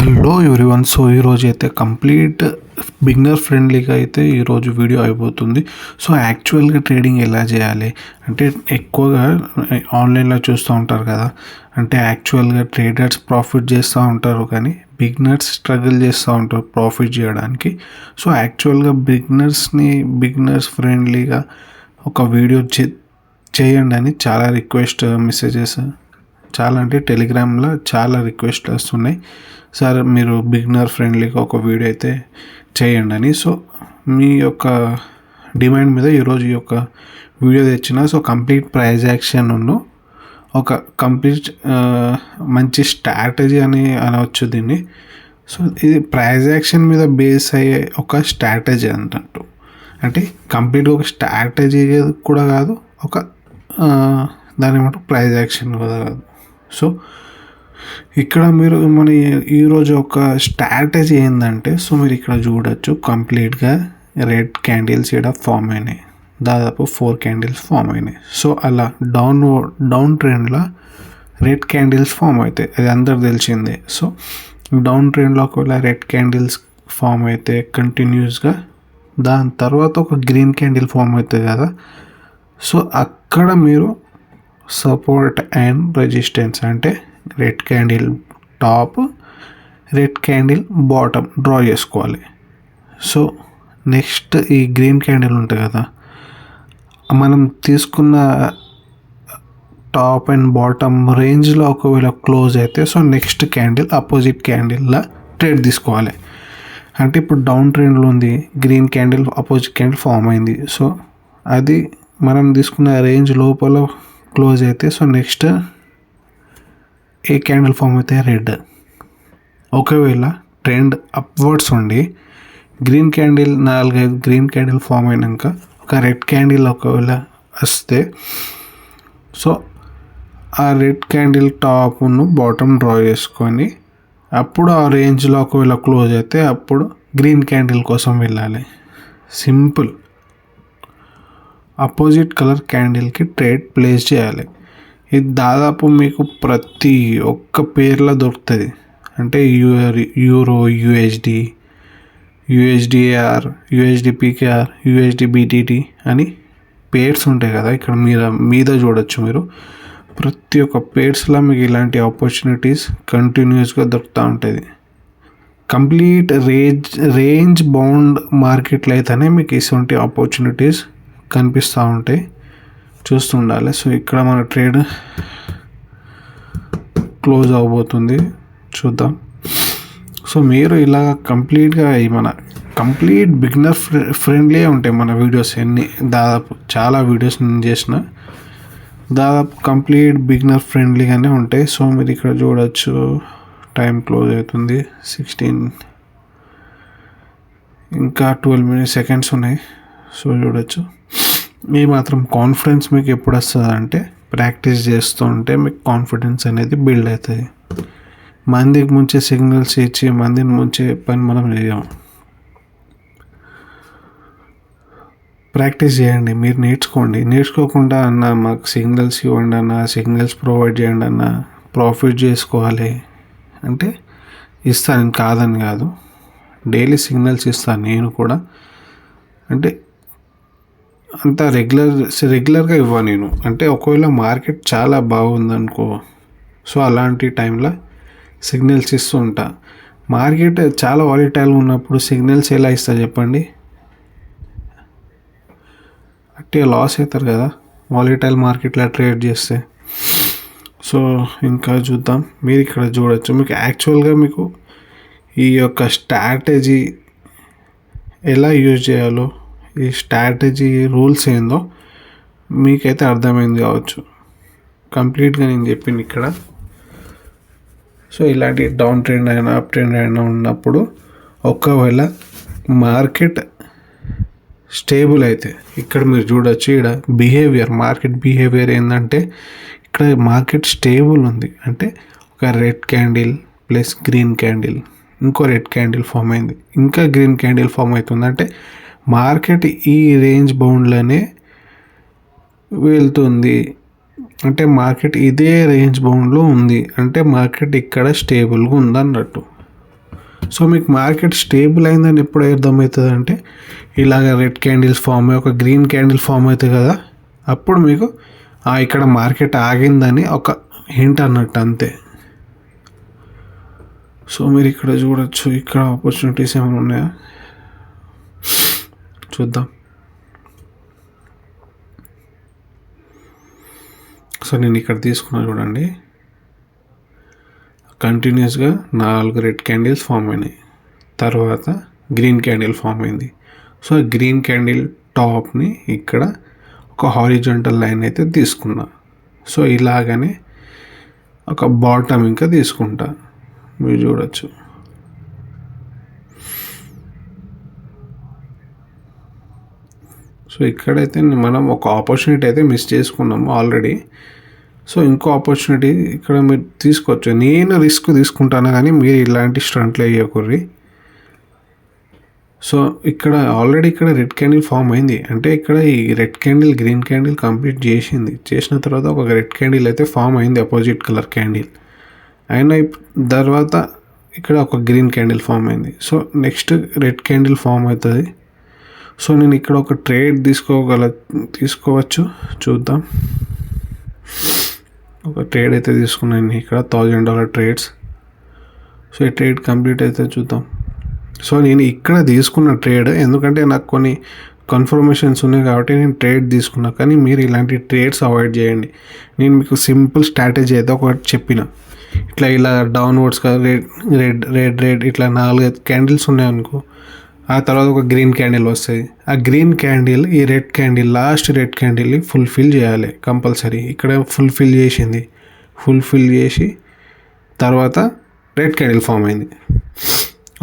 Hello everyone. So ఈరోజు అయితే complete beginner ఫ్రెండ్లీగా అయితే ఈరోజు వీడియో అయిపోతుంది. సో యాక్చువల్గా ట్రేడింగ్ ఎలా చేయాలి అంటే ఎక్కువగా ఆన్లైన్లో చూస్తూ ఉంటారు కదా. అంటే యాక్చువల్గా ట్రేడర్స్ ప్రాఫిట్ చేస్తూ ఉంటారు, కానీ బిగినర్స్ స్ట్రగుల్ చేస్తూ ఉంటారు ప్రాఫిట్ చేయడానికి. సో యాక్చువల్గా బిగినర్స్ ఫ్రెండ్లీగా ఒక వీడియో చేయండి అని చాలా రిక్వెస్ట్ మెసేజెస్ చాలా అంటే టెలిగ్రామ్లో చాలా రిక్వెస్ట్లు వస్తున్నాయి. సార్ మీరు బిగినర్ ఫ్రెండ్లీగా ఒక వీడియో అయితే చేయండి అని. సో మీ యొక్క డిమాండ్ మీద ఈరోజు ఈ యొక్క వీడియో తెచ్చిన. సో కంప్లీట్ ప్రైజ్ యాక్షన్ ఒక కంప్లీట్ మంచి స్ట్రాటజీ అని అనవచ్చు దీన్ని. సో ఇది ప్రైజ్ యాక్షన్ మీద బేస్ అయ్యే ఒక స్ట్రాటజీ అన్నట్టు. అంటే కంప్లీట్గా ఒక స్ట్రాటజీ కూడా కాదు, ఒక దాని ఏమంటారు ప్రైజ్ యాక్షన్ కూడా కాదు. సో ఇక్కడ మీరు మన ఈరోజు ఒక స్ట్రాటజీ ఏంటంటే, సో మీరు ఇక్కడ చూడొచ్చు కంప్లీట్గా రెడ్ క్యాండిల్స్ ఇక్కడ ఫామ్ అయినాయి, దాదాపు 4 క్యాండిల్స్ ఫామ్ అయినాయి. సో అలా డౌన్ ట్రెండ్లో రెడ్ క్యాండిల్స్ ఫామ్ అవుతాయి, అది అందరు తెలిసిందే. సో డౌన్ ట్రెండ్లో ఒకవేళ రెడ్ క్యాండిల్స్ ఫామ్ అయితే కంటిన్యూస్గా దాని తర్వాత ఒక గ్రీన్ క్యాండిల్ ఫామ్ అవుతుంది కదా. సో అక్కడ మీరు సపోర్ట్ అండ్ రెసిస్టెన్స్ అంటే red candle top, red candle bottom draw చేసుకోవాలి. సో నెక్స్ట్ ఈ గ్రీన్ క్యాండిల్ ఉంటుంది కదా, మనం తీసుకున్న టాప్ అండ్ బాటమ్ రేంజ్లో ఒకవేళ క్లోజ్ అయితే సో నెక్స్ట్ క్యాండిల్ అపోజిట్ క్యాండిల్లో ట్రేడ్ తీసుకోవాలి. అంటే ఇప్పుడు డౌన్ ట్రెండ్లో ఉంది, green candle opposite candle form అయింది. సో అది మనం తీసుకున్న రేంజ్ లోపల క్లోజ్ అయితే సో నెక్స్ట్ ఏ క్యాండిల్ ఫామ్ అయితే రెడ్. ఒకవేళ ట్రెండ్ అప్వర్డ్స్ ఉండి green candle 4-5 green candle form అయినాక ఒక రెడ్ క్యాండిల్ ఒకవేళ వస్తే సో ఆ రెడ్ క్యాండిల్ టాప్ను బాటమ్ డ్రా చేసుకొని అప్పుడు ఆ రేంజ్లో ఒకవేళ క్లోజ్ అయితే అప్పుడు గ్రీన్ క్యాండిల్ కోసం వెళ్ళాలి. సింపుల్. అపోజిట్ కలర్ క్యాండిల్కి ట్రేడ్ ప్లేస్ చేయాలి. ఇది దాదాపు మీకు ప్రతి ఒక్క పేర్లో దొరుకుతుంది. అంటే euro, USDR, USD PKR, USD BTT అని పేర్స్ ఉంటాయి కదా. ఇక్కడ మీద చూడొచ్చు మీరు. ప్రతి ఒక్క పేర్స్లో మీకు ఇలాంటి ఆపర్చునిటీస్ కంటిన్యూస్గా దొరుకుతూ ఉంటుంది. కంప్లీట్ రేంజ్ బౌండ్ మార్కెట్లో అయితేనే మీకు ఇటువంటి ఆపర్చునిటీస్ కనిపిస్తూ ఉంటాయి, చూస్తుండాలి. సో ఇక్కడ మన ట్రేడ్ క్లోజ్ అవబోతుంది, చూద్దాం. సో మీరు ఇలా కంప్లీట్గా మన కంప్లీట్ బిగినర్ ఫ్రెండ్లీ ఉంటాయి మన వీడియోస్. దాదాపు చాలా వీడియోస్ నేను చేసిన, దాదాపు కంప్లీట్ బిగినర్ ఫ్రెండ్లీగానే ఉంటాయి. సో మీరు ఇక్కడ చూడొచ్చు టైం క్లోజ్ అవుతుంది 16, ఇంకా 12 సెకండ్స్ ఉన్నాయి. సో చూడొచ్చు. ఈ మాత్రం కాన్ఫిడెన్స్ మీకు ఎప్పుడు వస్తుంది అంటే ప్రాక్టీస్ చేస్తూ ఉంటే మీకు కాన్ఫిడెన్స్ అనేది బిల్డ్ అవుతుంది. మందికి ముంచే సిగ్నల్స్ ఇచ్చి మందిని ముంచే పని మనం చేయం. ప్రాక్టీస్ చేయండి, మీరు నేర్చుకోండి. నేర్చుకోకుండా అన్న మాకు సిగ్నల్స్ ఇవ్వండి అన్న, సిగ్నల్స్ ప్రొవైడ్ చేయండి అన్న, ప్రాఫిట్ చేసుకోవాలి అంటే ఇస్తాను, కాదని కాదు. డైలీ సిగ్నల్స్ ఇస్తాను నేను కూడా. అంటే అంత రెగ్యులర్గా ఇవ్వ నేను. అంటే ఒకవేళ మార్కెట్ చాలా బాగుందనుకో, సో అలాంటి టైంలో సిగ్నల్స్ ఇస్తూ ఉంటా. మార్కెట్ చాలా వాలిటైల్ ఉన్నప్పుడు సిగ్నల్స్ ఎలా ఇస్తా చెప్పండి? అంటే లాస్ అవుతారు కదా వాలిటైల్ మార్కెట్లో ట్రేడ్ చేస్తే. సో ఇంకా చూద్దాం. మీరు ఇక్కడ చూడొచ్చు, మీకు యాక్చువల్గా మీకు ఈ యొక్క స్ట్రాటజీ ఎలా యూజ్ చేయాలో, ఈ స్ట్రాటజీ రూల్స్ ఏందో మీకైతే అర్థమైంది కావచ్చు. కంప్లీట్గా నేను చెప్పింది ఇక్కడ. సో ఇలాంటి డౌన్ ట్రెండ్ అయినా అప్ ట్రెండ్ అయినా ఉన్నప్పుడు ఒకవేళ మార్కెట్ స్టేబుల్ అయితే ఇక్కడ మీరు చూడొచ్చు, ఇక్కడ మార్కెట్ బిహేవియర్ ఏంటంటే ఇక్కడ మార్కెట్ స్టేబుల్ ఉంది అంటే ఒక red candle plus green candle, ఇంకో రెడ్ క్యాండిల్ ఫామ్ అయింది, ఇంకా గ్రీన్ క్యాండిల్ ఫామ్ అవుతుంది. అంటే మార్కెట్ ఈ రేంజ్ బౌండ్లోనే వెళ్తుంది. అంటే మార్కెట్ ఇదే రేంజ్ బౌండ్లో ఉంది అంటే మార్కెట్ ఇక్కడ స్టేబుల్గా ఉందన్నట్టు. సో మీకు మార్కెట్ స్టేబుల్ అయిందని ఎప్పుడు అర్థమవుతుంది అంటే ఇలాగ రెడ్ క్యాండిల్స్ ఫామ్ అయ్యి ఒక గ్రీన్ క్యాండిల్ ఫామ్ అవుతుంది కదా, అప్పుడు మీకు ఇక్కడ మార్కెట్ ఆగిందని ఒక హింట్ అన్నట్టు అంతే. సో మీరు ఇక్కడ చూడొచ్చు, ఇక్కడ ఆపర్చునిటీస్ ఏమైనా ఉన్నాయా చూద్దాం. సో నేను ఇక్కడ తీసుకున్నా చూడండి, కంటిన్యూస్గా 4 రెడ్ క్యాండిల్స్ ఫామ్ అయినాయి, తర్వాత గ్రీన్ క్యాండిల్ ఫామ్ అయింది. సో గ్రీన్ క్యాండిల్ టాప్ని ఇక్కడ ఒక హారిజాంటల్ లైన్ అయితే తీసుకున్నా. సో ఇలాగనే ఒక బాటమ్ ఇంకా తీసుకుంటా, మీరు చూడొచ్చు. సో ఇక్కడైతే మనం ఒక ఆపర్చునిటీ అయితే మిస్ చేసుకున్నాము ఆల్రెడీ. సో ఇంకో ఆపర్చునిటీ ఇక్కడ మీరు తీసుకోవచ్చు. నేను రిస్క్ తీసుకుంటాను కానీ మీరు ఇలాంటి స్టంట్లు వేయకూర్రి. సో ఇక్కడ ఆల్రెడీ ఇక్కడ రెడ్ క్యాండిల్ ఫామ్ అయింది అంటే ఇక్కడ ఈ red candle green candle complete చేసిన తర్వాత ఒక రెడ్ క్యాండిల్ అయితే ఫామ్ అయింది, అపోజిట్ కలర్ క్యాండిల్ అయిన తర్వాత ఇక్కడ ఒక గ్రీన్ క్యాండిల్ ఫామ్ అయింది. So next red candle form అవుతుంది. సో నేను ఇక్కడ ఒక ట్రేడ్ తీసుకోవచ్చు, చూద్దాం. ఒక ట్రేడ్ అయితే తీసుకున్నాను ఇక్కడ $1000 ట్రేడ్స్. సో ఈ ట్రేడ్ కంప్లీట్ అయితే చూద్దాం. సో నేను ఇక్కడ తీసుకున్న ట్రేడ్ ఎందుకంటే నాకు కొన్ని కన్ఫర్మేషన్స్ ఉన్నాయి కాబట్టి నేను ట్రేడ్ తీసుకున్నా, కానీ మీరు ఇలాంటి ట్రేడ్స్ అవాయిడ్ చేయండి. నేను మీకు సింపుల్ స్ట్రాటజీ అయితే ఒకటి చెప్పిన, ఇలా డౌన్వర్డ్స్గా రెడ్ ఇట్లా 4 క్యాండిల్స్ ఉన్నాయనుకో, ఆ తర్వాత ఒక గ్రీన్ క్యాండిల్ వస్తుంది. ఆ గ్రీన్ క్యాండిల్ ఈ రెడ్ క్యాండిల్ లాస్ట్ రెడ్ క్యాండిల్ని ఫుల్ఫిల్ చేయాలి కంపల్సరీ. ఇక్కడ ఫుల్ఫిల్ చేసి తర్వాత రెడ్ క్యాండిల్ ఫామ్ అయింది.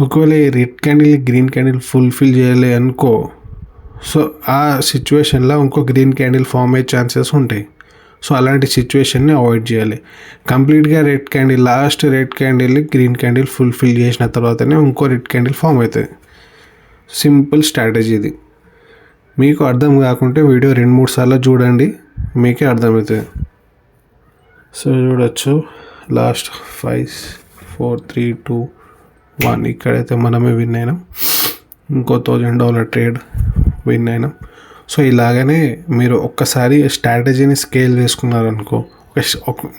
ఒకవేళ ఈ red candle green candle fulfil చేయాలి అనుకో, సో ఆ సిచ్యువేషన్లో ఇంకో గ్రీన్ క్యాండిల్ ఫామ్ అయ్యే ఛాన్సెస్ ఉంటాయి. సో అలాంటి సిచ్యువేషన్ని అవాయిడ్ చేయాలి. కంప్లీట్గా red candle last red candle green candle fulfil చేసిన తర్వాతనే ఇంకో రెడ్ క్యాండిల్ ఫామ్ అవుతుంది. సింపుల్ స్ట్రాటజీ ఇది. మీకు అర్థం కాకుంటే వీడియో 2-3 సార్లు చూడండి, మీకే అర్థమవుతుంది. సో చూడొచ్చు, లాస్ట్ 5 4 3 2 1 ఇక్కడైతే మనమే విన్ అయినాం. ఇంకో $1000 ట్రేడ్ విన్ అయినాం. సో ఇలాగనే మీరు ఒక్కసారి స్ట్రాటజీని స్కేల్ చేసుకున్నారనుకో,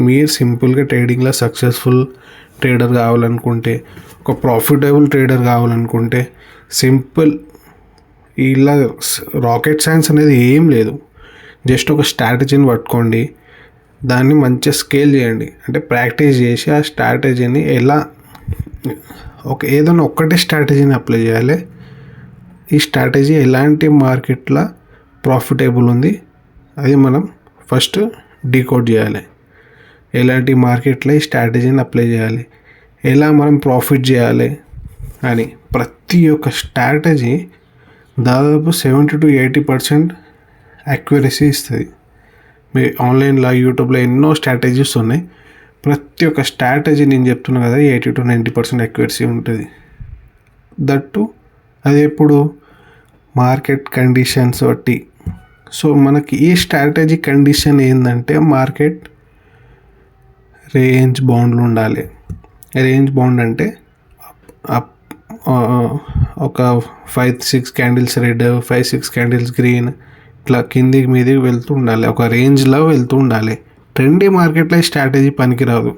మీరు సింపుల్గా ట్రేడింగ్లో సక్సెస్ఫుల్ ట్రేడర్ కావాలనుకుంటే, ఒక ప్రాఫిటబుల్ ట్రేడర్ కావాలనుకుంటే సింపుల్ ఇలా రాకెట్ సైన్స్ అనేది ఏం లేదు. జస్ట్ ఒక స్ట్రాటజీని పట్టుకోండి, దాన్ని మంచిగా స్కేల్ చేయండి. అంటే ప్రాక్టీస్ చేసి ఆ స్ట్రాటజీని ఏదైనా ఒక్కటే స్ట్రాటజీని అప్లై చేయాలి. ఈ స్ట్రాటజీ ఎలాంటి మార్కెట్లో ప్రాఫిటబుల్ ఉంది అది మనం ఫస్ట్ డీకోడ్ చేయాలి. ఎలాంటి మార్కెట్లో ఈ స్ట్రాటజీని అప్లై చేయాలి, ఎలా మనం ప్రాఫిట్ చేయాలి అని ప్రతి ఒక్క స్ట్రాటజీ దాదాపు 70-80% యాక్యురసీ ఇస్తుంది. మీ ఆన్లైన్లో యూట్యూబ్లో ఎన్నో స్ట్రాటజీస్ ఉన్నాయి. ప్రతి ఒక్క స్ట్రాటజీ నేను చెప్తున్నా కదా 80-90% యాక్యురసీ ఉంటుంది. దట్టు అది ఎప్పుడు మార్కెట్ కండిషన్స్ బట్టి. సో మనకి ఈ స్ట్రాటజీ కండిషన్ ఏంటంటే మార్కెట్ రేంజ్ బౌండ్లు ఉండాలి. రేంజ్ బౌండ్ అంటే ఒక 5-6 క్యాండిల్స్ రెడ్, 5-6 క్యాండిల్స్ గ్రీన్, ఇట్లా కిందికి మీదికి వెళ్తూ ఉండాలి, ఒక రేంజ్లో వెళ్తూ ఉండాలి. ట్రెండీ మార్కెట్లో ఈ స్ట్రాటజీ పనికిరాదు.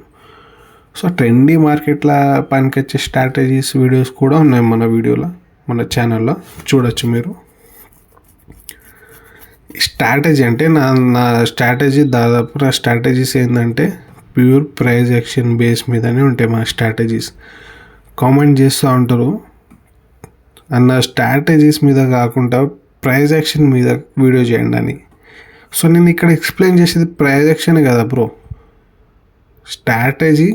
సో ట్రెండీ మార్కెట్లో పనికొచ్చే స్ట్రాటజీస్ వీడియోస్ కూడా ఉన్నాయి మన ఛానల్లో చూడొచ్చు మీరు. స్ట్రాటజీ అంటే నా స్ట్రాటజీ దాదాపు నా స్ట్రాటజీస్ ఏంటంటే ప్యూర్ ప్రైస్ యాక్షన్ బేస్ మీదనే ఉంటాయి మన స్ట్రాటజీస్. కామెంట్ చేస్తూ ఉంటారు అన్న స్ట్రాటజీస్ మీద కాకుండా ప్రైస్ యాక్షన్ మీద వీడియో చేయండి అని. సో నేను ఇక్కడ ఎక్స్ప్లెయిన్ చేసేది ప్రైస్ యాక్షనే కదా బ్రో. స్ట్రాటజీ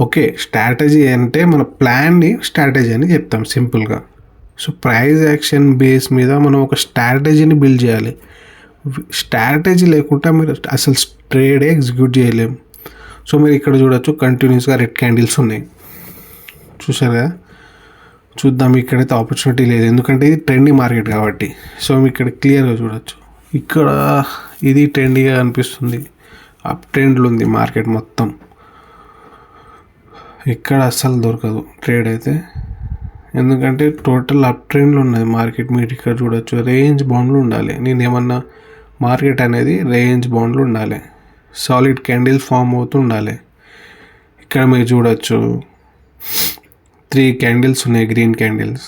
ఓకే, స్ట్రాటజీ అంటే మన ప్లాన్ని స్ట్రాటజీ అని చెప్తాం సింపుల్గా. సో ప్రైస్ యాక్షన్ బేస్ మీద మనం ఒక స్ట్రాటజీని బిల్డ్ చేయాలి. స్ట్రాటజీ లేకుండా మీరు అసలు ట్రేడే ఎగ్జిక్యూట్ చేయలేము. సో మీరు ఇక్కడ చూడొచ్చు, కంటిన్యూస్గా రెడ్ క్యాండిల్స్ ఉన్నాయి, చూసారు కదా. చూద్దాం, ఇక్కడైతే ఆపర్చునిటీ లేదు ఎందుకంటే ఇది ట్రెండీ మార్కెట్ కాబట్టి. సో మీకు ఇక్కడ క్లియర్గా చూడొచ్చు, ఇక్కడ ఇది ట్రెండీగా అనిపిస్తుంది, అప్ ట్రెండ్లు ఉంది మార్కెట్ మొత్తం. ఇక్కడ అస్సలు దొరకదు ట్రేడ్ అయితే, ఎందుకంటే టోటల్ అప్ ట్రెండ్లో ఉన్నది మార్కెట్. మీరు ఇక్కడ చూడొచ్చు, రేంజ్ బౌండ్లు ఉండాలి. నేను ఏమన్నా మార్కెట్ అనేది రేంజ్ బౌండ్లు ఉండాలి, సాలిడ్ క్యాండిల్స్ ఫామ్ అవుతూ ఉండాలి. ఇక్కడ మీరు చూడొచ్చు 3 క్యాండిల్స్ ఉన్నాయి, గ్రీన్ క్యాండిల్స్.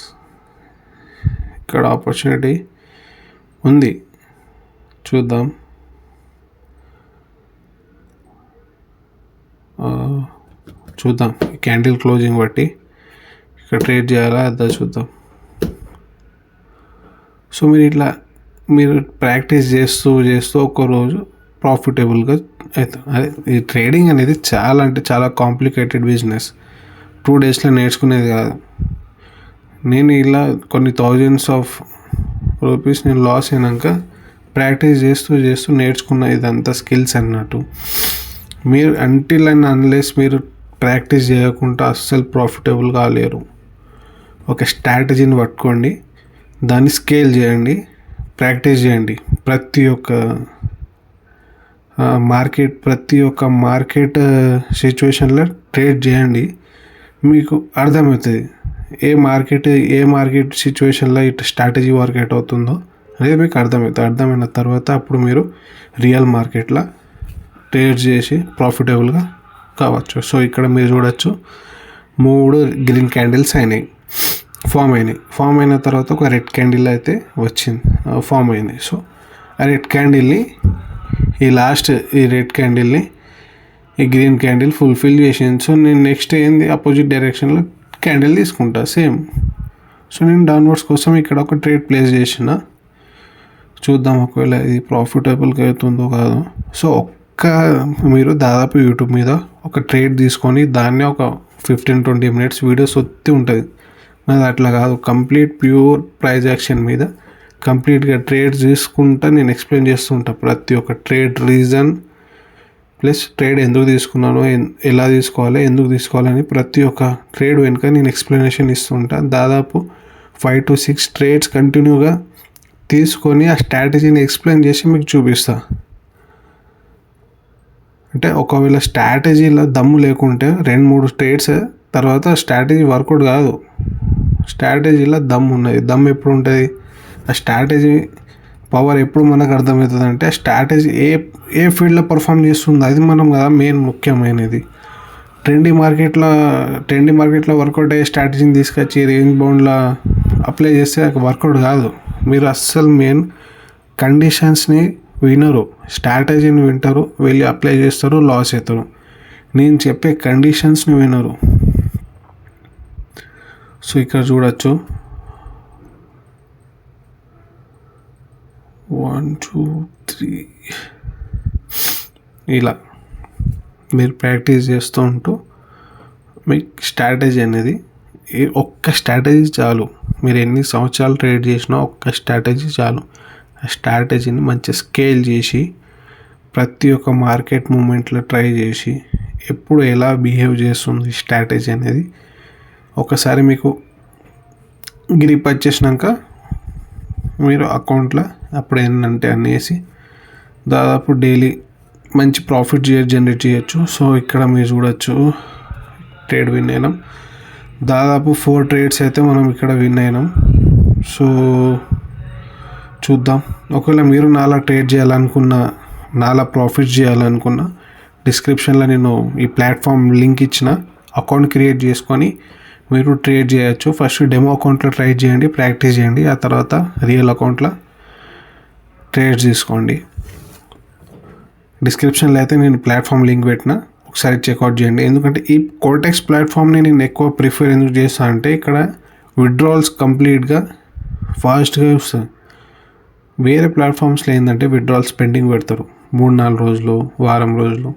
ఇక్కడ ఆపర్చునిటీ ఉంది, చూద్దాం. చూద్దాం ఈ క్యాండిల్ క్లోజింగ్ బట్టి ఇక్కడ ట్రేడ్ చేయాలా అదా చూద్దాం. సో మీరు ప్రాక్టీస్ చేస్తూ ఒక్కరోజు ప్రాఫిటబుల్గా అవుతుంది. అదే ఈ ట్రేడింగ్ అనేది చాలా అంటే చాలా కాంప్లికేటెడ్ బిజినెస్. 2 డేస్లో నేర్చుకునేది కాదు. నేను ఇలా కొన్ని థౌజండ్స్ ఆఫ్ రూపీస్ నేను లాస్ అయినాక ప్రాక్టీస్ చేస్తూ నేర్చుకున్న ఇదంతా స్కిల్స్ అన్నట్టు. మీరు అంటిల్ అండ్ అన్లెస్ మీరు ప్రాక్టీస్ చేయకుండా అస్సలు ప్రాఫిటబుల్ కాలేరు. ఒక స్ట్రాటజీని పట్టుకోండి, దాన్ని స్కేల్ చేయండి, ప్రాక్టీస్ చేయండి. ప్రతి ఒక్క మార్కెట్ సిచ్యువేషన్లో ట్రేడ్ చేయండి, మీకు అర్థమవుతుంది ఏ మార్కెట్ సిచ్యువేషన్లో ఇటు స్ట్రాటజీ వర్కౌట్ అవుతుందో అనేది మీకు అర్థమవుతుంది. అర్థమైన తర్వాత అప్పుడు మీరు రియల్ మార్కెట్లో ట్రేడ్ చేసి ప్రాఫిటబుల్గా కావచ్చు. సో ఇక్కడ మీరు చూడొచ్చు 3 గ్రీన్ క్యాండిల్స్ ఫామ్ అయిన తర్వాత ఒక రెడ్ క్యాండిల్ అయితే ఫామ్ అయింది. సో ఆ రెడ్ క్యాండిల్ని ఈ రెడ్ క్యాండిల్ని ఈ గ్రీన్ క్యాండిల్ ఫుల్ఫిల్ చేసింది. సో నేను నెక్స్ట్ ఏంది అపోజిట్ డైరెక్షన్లో క్యాండిల్ తీసుకుంటా సేమ్. సో నేను డౌన్వర్డ్స్ కోసం ఇక్కడ ఒక ట్రేడ్ ప్లేస్ చేసిన, చూద్దాం ఒకవేళ ఇది ప్రాఫిటబుల్గా అవుతుందో కాదు. సో మీరు దాదాపు యూట్యూబ్ మీద ఒక ట్రేడ్ తీసుకొని దాన్ని ఒక 15-20 మినిట్స్ వీడియోస్ వత్తి ఉంటుంది. అది అట్లా కాదు, కంప్లీట్ ప్యూర్ ప్రైజ్ యాక్షన్ మీద కంప్లీట్గా ట్రేడ్ తీసుకుంటా నేను ఎక్స్ప్లెయిన్ చేస్తుంటా. ప్రతి ఒక్క ట్రేడ్ రీజన్ ప్లస్ ట్రేడ్ ఎందుకు తీసుకున్నాను, ఎలా తీసుకోవాలి, ఎందుకు తీసుకోవాలని ప్రతి ఒక్క ట్రేడ్ వెనుక నేను ఎక్స్ప్లెనేషన్ ఇస్తుంటా. దాదాపు 5 to 6 ట్రేడ్స్ కంటిన్యూగా తీసుకొని ఆ స్ట్రాటజీని ఎక్స్ప్లెయిన్ చేసి మీకు చూపిస్తా. అంటే ఒకవేళ స్ట్రాటజీలో దమ్ము లేకుంటే 2-3 ట్రేడ్స్ తర్వాత స్ట్రాటజీ వర్కౌట్ కాదు. స్ట్రాటజీలో దమ్ము ఉన్నది. దమ్ము ఎప్పుడు ఉంటుంది, ఆ స్ట్రాటజీ పవర్ ఎప్పుడు మనకు అర్థమవుతుంది అంటే ఆ స్ట్రాటజీ ఏ ఫీల్డ్లో పర్ఫామ్ చేస్తుంది అది మనం కదా మెయిన్ ముఖ్యమైనది. ట్రెండీ మార్కెట్లో వర్కౌట్ అయ్యే స్ట్రాటజీని తీసుకొచ్చి రేంజ్ బౌండ్లో అప్లై చేస్తే వర్కౌట్ కాదు. మీరు అస్సలు మెయిన్ కండిషన్స్ని వినరు, స్ట్రాటజీని వింటారు, వెళ్ళి అప్లై చేస్తారు, లాస్ అవుతారు. నేను చెప్పే కండిషన్స్ని వినరు. సో ఇక్కడ చూడొచ్చు 1 2 3 ఇలా మీరు ప్రాక్టీస్ చేస్తూ ఉంటూ మీకు స్ట్రాటజీ అనేది ఒక్క స్ట్రాటజీ చాలు. మీరు ఎన్ని సంవత్సరాలు ట్రేడ్ చేసినా ఒక్క స్ట్రాటజీ చాలు. ఆ స్ట్రాటజీని మంచిగా స్కేల్ చేసి ప్రతి ఒక్క మార్కెట్ మూమెంట్లో ట్రై చేసి ఎప్పుడు ఎలా బిహేవ్ చేస్తుంది స్ట్రాటజీ అనేది ఒకసారి మీకు గ్రిప్ వచ్చేసినాక మీరు అకౌంట్లో అప్పుడు ఏంటంటే అనేసి దాదాపు డైలీ మంచి ప్రాఫిట్ జనరేట్ చేయొచ్చు. సో ఇక్కడ మీరు చూడొచ్చు ట్రేడ్ విన్ అయినాం. దాదాపు 4 ట్రేడ్స్ అయితే మనం ఇక్కడ విన్ అయినాం. సో చూద్దాం, ఒకవేళ మీరు నాలా ట్రేడ్ చేయాలనుకున్నా, నాలా ప్రాఫిట్ చేయాలనుకున్నా డిస్క్రిప్షన్లో నేను ఈ ప్లాట్ఫామ్ లింక్ ఇచ్చిన, అకౌంట్ క్రియేట్ చేసుకొని మీరు ట్రేడ్ చేయొచ్చు. ఫస్ట్ డెమో అకౌంట్లో ట్రై చేయండి, ప్రాక్టీస్ చేయండి, ఆ తర్వాత రియల్ అకౌంట్లో ట్రేడ్స్ తీసుకోండి. డిస్క్రిప్షన్లో అయితే నేను ప్లాట్ఫామ్ లింక్ పెట్టిన, ఒకసారి చెక్అవుట్ చేయండి. ఎందుకంటే ఈ కోటెక్స్ ప్లాట్ఫామ్ని నేను ఎక్కువ ప్రిఫర్ ఎందుకు చేస్తాను అంటే ఇక్కడ విత్డ్రాల్స్ కంప్లీట్గా ఫాస్ట్గా వస్తుంది. వేరే ప్లాట్ఫామ్స్లో ఏంటంటే విత్డ్రాల్స్ పెండింగ్ పెడతారు 3-4 రోజులు, వారం రోజులు,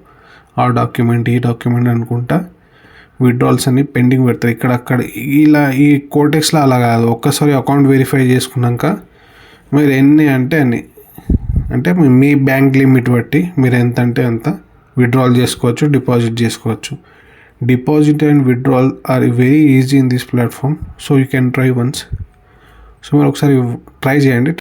ఆ డాక్యుమెంట్ ఈ డాక్యుమెంట్ అనుకుంటా విత్డ్రాల్స్ అన్ని పెండింగ్ పెడతారు. అక్కడ ఇలా ఈ కోటెక్స్లో అలా కాదు. ఒక్కసారి అకౌంట్ వెరిఫై చేసుకున్నాక మీరు ఎన్ని అంటే అన్ని, అంటే మీ బ్యాంక్ లిమిట్ బట్టి మీరు ఎంత అంటే అంత విత్డ్రాల్ చేసుకోవచ్చు, డిపాజిట్ చేసుకోవచ్చు. Deposit and withdrawal are very easy in this platform. So you can try once. So మీరు ఒకసారి ట్రై చేయండి.